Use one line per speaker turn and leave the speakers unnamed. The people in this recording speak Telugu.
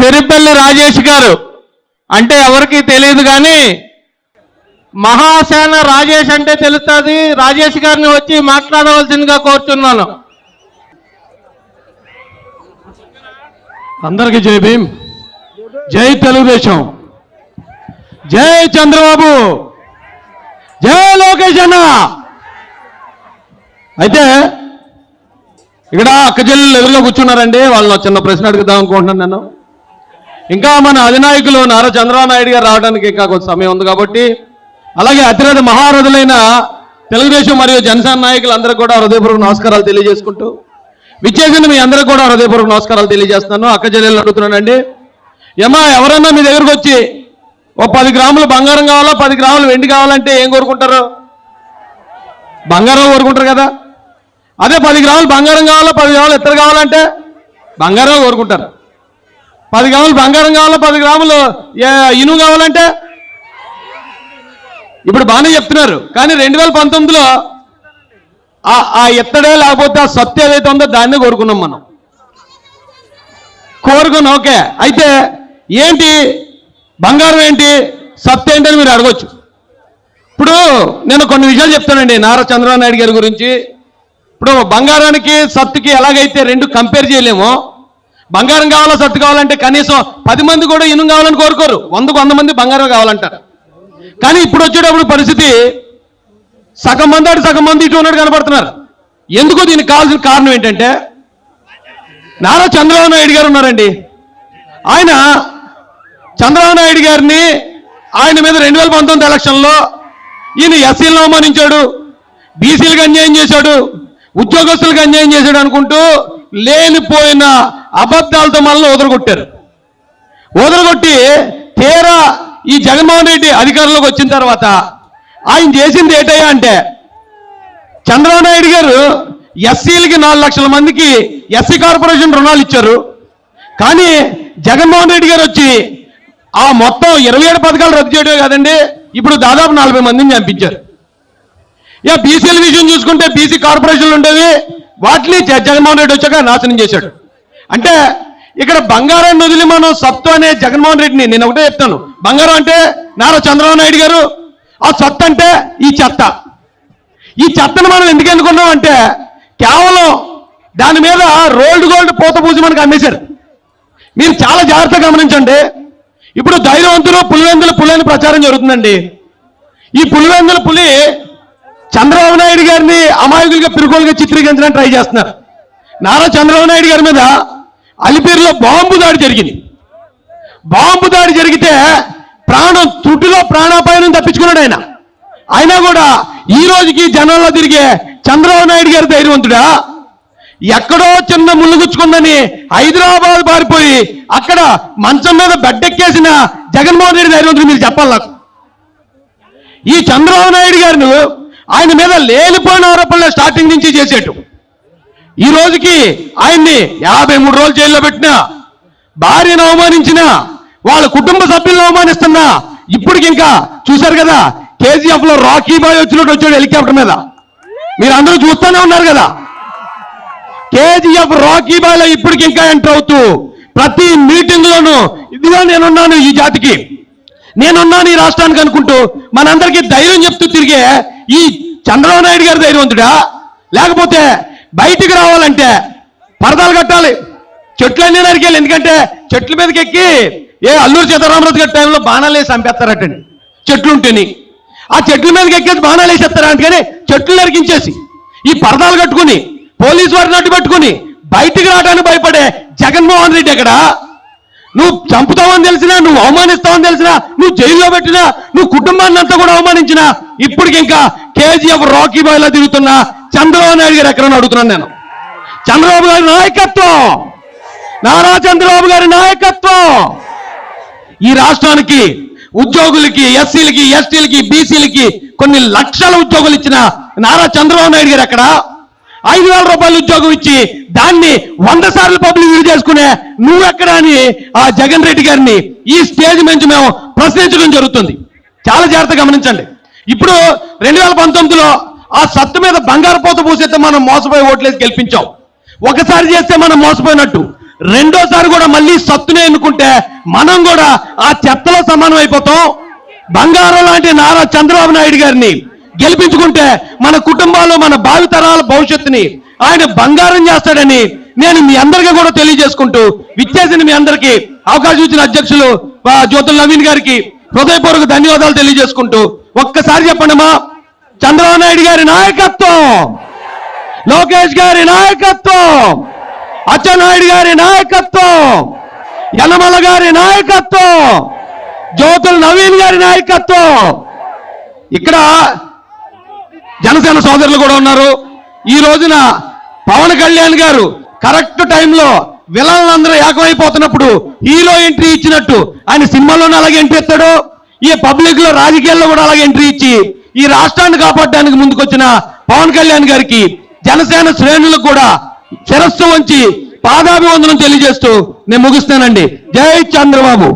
చెరిపల్లి రాజేష్ గారు అంటే ఎవరికి తెలియదు కానీ మహాసేన రాజేష్ అంటే తెలుస్తుంది. రాజేష్ గారిని వచ్చి మాట్లాడవలసిందిగా కోరుతున్నాను.
అందరికీ జై భీమ్, జై తెలుగుదేశం, జై చంద్రబాబు, జై లోకేష్ అన్న. అయితే ఇక్కడ అక్క చెల్లెలు ఎదురులో కూర్చున్నారండి. వాళ్ళని చిన్న ప్రశ్న అడుగుదాం అనుకుంటున్నాను నేను. ఇంకా మన అధినాయకులు నారా చంద్రబాబు నాయుడు గారు రావడానికి ఇంకా కొంత సమయం ఉంది కాబట్టి, అలాగే అతిరథ మహారథులైన తెలుగుదేశం మరియు జనసేన నాయకులు అందరికీ కూడా హృదయపూర్వక నమస్కారాలు తెలియజేసుకుంటూ, విచ్చేసిన మీ అందరికీ కూడా హృదయపూర్వక నమస్కారాలు తెలియజేస్తున్నాను. అక్క చెల్లెలు అడుగుతున్నానండి, ఏమా ఎవరన్నా మీ దగ్గరకు వచ్చి ఓ 10 గ్రాములు బంగారం కావాలా 10 గ్రాములు వెండి కావాలంటే ఏం కోరుకుంటారు? బంగారం కోరుకుంటారు కదా. అదే 10 గ్రాములు బంగారం కావాలా 10 గ్రాములు ఇత్తడి కావాలంటే బంగారం కోరుకుంటారు. 10 గ్రాములు బంగారం కావాలా 10 గ్రాములు ఇనుము కావాలంటే ఇప్పుడు బాగానే చెప్తున్నారు. కానీ 2019లో ఆ ఎత్తడే లేకపోతే ఆ సత్తు ఏదైతే ఉందో దాన్నే కోరుకున్నాం మనం. కోరుకున్నాం, ఓకే. అయితే ఏంటి బంగారం ఏంటి సత్తు ఏంటి అని మీరు అడగొచ్చు. ఇప్పుడు నేను కొన్ని విషయాలు చెప్తానండి నారా చంద్రబాబు నాయుడు గారి గురించి. ఇప్పుడు బంగారానికి సత్తుకి ఎలాగైతే రెండు కంపేర్ చేయలేమో, బంగారం కావాలా సత్తు కావాలంటే కనీసం 10 మంది కూడా ఇనుము కావాలని కోరుకోరు. 100కు 100 మంది బంగారం కావాలంటారు. కానీ ఇప్పుడు వచ్చేటప్పుడు పరిస్థితి సగం మంది అటు సగం మంది ఇటు ఉన్నట్టు కనపడుతున్నారు. ఎందుకు దీనికి కావాల్సిన కారణం ఏంటంటే, నారా చంద్రబాబు నాయుడు గారు ఉన్నారండి. ఆయన చంద్రబాబు నాయుడు గారిని ఆయన మీద 2019 ఎలక్షన్లో ఈయన ఎస్సీలను అవమానించాడు, బీసీలకు అన్యాయం చేశాడు, ఉద్యోగస్తులకు అన్యాయం చేశాడు అనుకుంటూ లేనిపోయిన అబద్ధాలతో మనల్ని వదలగొట్టారు. వదలగొట్టి తీరా ఈ జగన్మోహన్ రెడ్డి అధికారంలోకి వచ్చిన తర్వాత ఆయన చేసింది ఏంటయ్యా అంటే, చంద్రబాబు నాయుడు గారు ఎస్సీలకి 4 లక్షల మందికి ఎస్సీ కార్పొరేషన్ రుణాలు ఇచ్చారు. కానీ జగన్మోహన్ రెడ్డి గారు వచ్చి ఆ మొత్తం 27 పథకాలు రద్దు చేయడమే కాదండి, ఇప్పుడు దాదాపు 40 మందిని చంపించారు. ఇక బీసీల విషయం చూసుకుంటే బీసీ కార్పొరేషన్లు ఉండేవి, వాటిని జగన్మోహన్ రెడ్డి వచ్చాక నాశనం చేశాడు. అంటే ఇక్కడ బంగారాన్ని వదిలి మనం సత్తు అనే జగన్మోహన్ రెడ్డిని, నేను ఒకటే చెప్తాను, బంగారం అంటే నారా చంద్రబాబు నాయుడు గారు, ఆ సత్తు అంటే ఈ చెత్త. ఈ చెత్తను మనం ఎందుకు ఎన్నుకున్నాం అంటే, కేవలం దాని మీద రోల్డ్ గోల్డ్ పూత పూసి మనకు అమ్మేశారు. మీరు చాలా జాగ్రత్తగా గమనించండి. ఇప్పుడు ధైర్యవంతులు పులివెందుల పులి అని ప్రచారం జరుగుతుందండి. ఈ పులివెందుల పులి చంద్రబాబు నాయుడు గారిని అమాయకులుగా పిరుకోలుగా చిత్రీకరించడానికి ట్రై చేస్తున్నారు. నారా చంద్రబాబు నాయుడు గారి మీద అలిపిరిలో బాంబు దాడి జరిగింది. బాంబు దాడి జరిగితే ప్రాణం తుట్టులో ప్రాణాపాయం తప్పించుకున్నాడు ఆయన. అయినా కూడా ఈ రోజుకి జనంలో తిరిగే చంద్రబాబు నాయుడు గారి ధైర్యవంతుడా? ఎక్కడో చిన్న ముళ్ళుగుచ్చుకుందని హైదరాబాద్ పారిపోయి అక్కడ మంచం మీద బెడ్డెక్కేసిన జగన్మోహన్ రెడ్డి ధైర్యవంతుడు మీరు చెప్పాలి నాకు. ఈ చంద్రబాబు నాయుడు గారిని ఆయన మీద లేనిపోయిన ఆరోపణలు స్టార్టింగ్ నుంచి చేసేటు ఈ రోజుకి ఆయన్ని 53 రోజులు జైల్లో పెట్టినా, భార్యను అవమానించినా, వాళ్ళ కుటుంబ సభ్యులను అవమానిస్తున్నా, ఇప్పటికి ఇంకా చూశారు కదా KGF లో రాకీ బాయ్ వచ్చినట్టు వచ్చాడు హెలికాప్టర్ మీద. మీరు అందరూ చూస్తూనే ఉన్నారు కదా. KGF రాకీ బాయ్ లో ఇప్పటికి ఇంకా ఎంటర్ అవుతూ ప్రతి మీటింగ్ లోనూ ఇదిగా నేనున్నాను ఈ జాతికి, నేనున్నాను ఈ రాష్ట్రానికి అనుకుంటూ మనందరికీ ధైర్యం చెప్తూ తిరిగే ఈ చంద్రబాబు నాయుడు గారి ధైర్యవంతుడా? లేకపోతే బయటికి రావాలంటే పరదాలు కట్టాలి, చెట్లన్నీ నరికేయాలి. ఎందుకంటే చెట్ల మీదకి ఎక్కి అల్లూరు సీతారామరాజు గారి టైంలో బాణాలు వేసి చంపేస్తారటండి చెట్లుంటేని. ఆ చెట్ల మీదకి ఎక్కేసి బాణాలు వేసేస్తారా అందుకని చెట్లు నరికించేసి ఈ పరదాలు కట్టుకుని పోలీసు వారిని అడ్డు పెట్టుకుని బయటికి రావడానికి భయపడే జగన్మోహన్ రెడ్డి ఎక్కడ? నువ్వు చంపుతావని తెలిసినా, నువ్వు అవమానిస్తావని తెలిసినా, నువ్వు జైల్లో పెట్టినా, నువ్వు కుటుంబాన్ని అంతా కూడా అవమానించినా, ఇప్పటికి ఇంకా KGF రాకీ బాయ్లా తిరుగుతున్నా చంద్రబాబు నాయుడు గారు ఎక్కడని అడుగుతున్నాను నేను. చంద్రబాబు గారి నాయకత్వం, నారా చంద్రబాబు గారి నాయకత్వం ఈ రాష్ట్రానికి ఉద్యోగులకి, ఎస్సీలకి, ఎస్టీలకి, బీసీలకి కొన్ని లక్షల ఉద్యోగులు ఇచ్చిన నారా చంద్రబాబు నాయుడు గారు ఎక్కడ? 5,000 రూపాయలు ఉద్యోగం ఇచ్చి దాన్ని 100 సార్లు పబ్లిక్ రివ్యూ చేసుకునే నువ్వెక్కడ అని ఆ జగన్ రెడ్డి గారిని ఈ స్టేజ్ నుంచి మేము ప్రశ్నించడం జరుగుతుంది. చాలా జాగ్రత్తగా గమనించండి. ఇప్పుడు 2019లో ఆ సత్తు మీద బంగారు పోత పూసేస్తే మనం మోసపోయి ఓట్లేసి గెలిపించాం. ఒకసారి చేస్తే మనం మోసపోయినట్టు, రెండోసారి కూడా మళ్ళీ సత్తునే ఎన్నుకుంటే మనం కూడా ఆ చెత్తలో సమానం అయిపోతాం. బంగారం లాంటి నారా చంద్రబాబు నాయుడు గారిని గెలిపించుకుంటే మన కుటుంబాలు, మన భావితరాల భవిష్యత్తుని ఆయన బంగారం చేస్తాడని నేను మీ అందరికీ కూడా తెలియజేసుకుంటూ, విచ్చేసిన మీ అందరికీ అవకాశం ఇచ్చిన అధ్యక్షులు జ్యోతుల నవీన్ గారికి హృదయపూర్వక ధన్యవాదాలు తెలియజేసుకుంటూ, ఒక్కసారి చెప్పండమ్మా, చంద్రబాబు నాయుడు గారి నాయకత్వం, లోకేష్ గారి నాయకత్వం, అచ్చెన్నాయుడు గారి నాయకత్వం, యనమల గారి నాయకత్వం, జ్యోతుల నవీన్ గారి నాయకత్వం. ఇక్కడ జనసేన సోదరులు కూడా ఉన్నారు. ఈ రోజున పవన్ కళ్యాణ్ గారు కరెక్ట్ టైంలో విలన్లందరూ ఏకమైపోతున్నప్పుడు హీరో ఎంట్రీ ఇచ్చినట్టు ఆయన సినిమాలోనే అలాగే ఎంట్రీ ఇస్తాడు, ఈ పబ్లిక్ లో రాజకీయాల్లో కూడా అలాగే ఎంట్రీ ఇచ్చి ఈ రాష్ట్రాన్ని కాపాడడానికి ముందుకొచ్చిన పవన్ కళ్యాణ్ గారికి జనసేన శ్రేణులకు కూడా శిరస్సు వంచి పాదాభివందనం తెలియజేస్తూ నేను ముగిస్తానండి. జై చంద్రబాబు.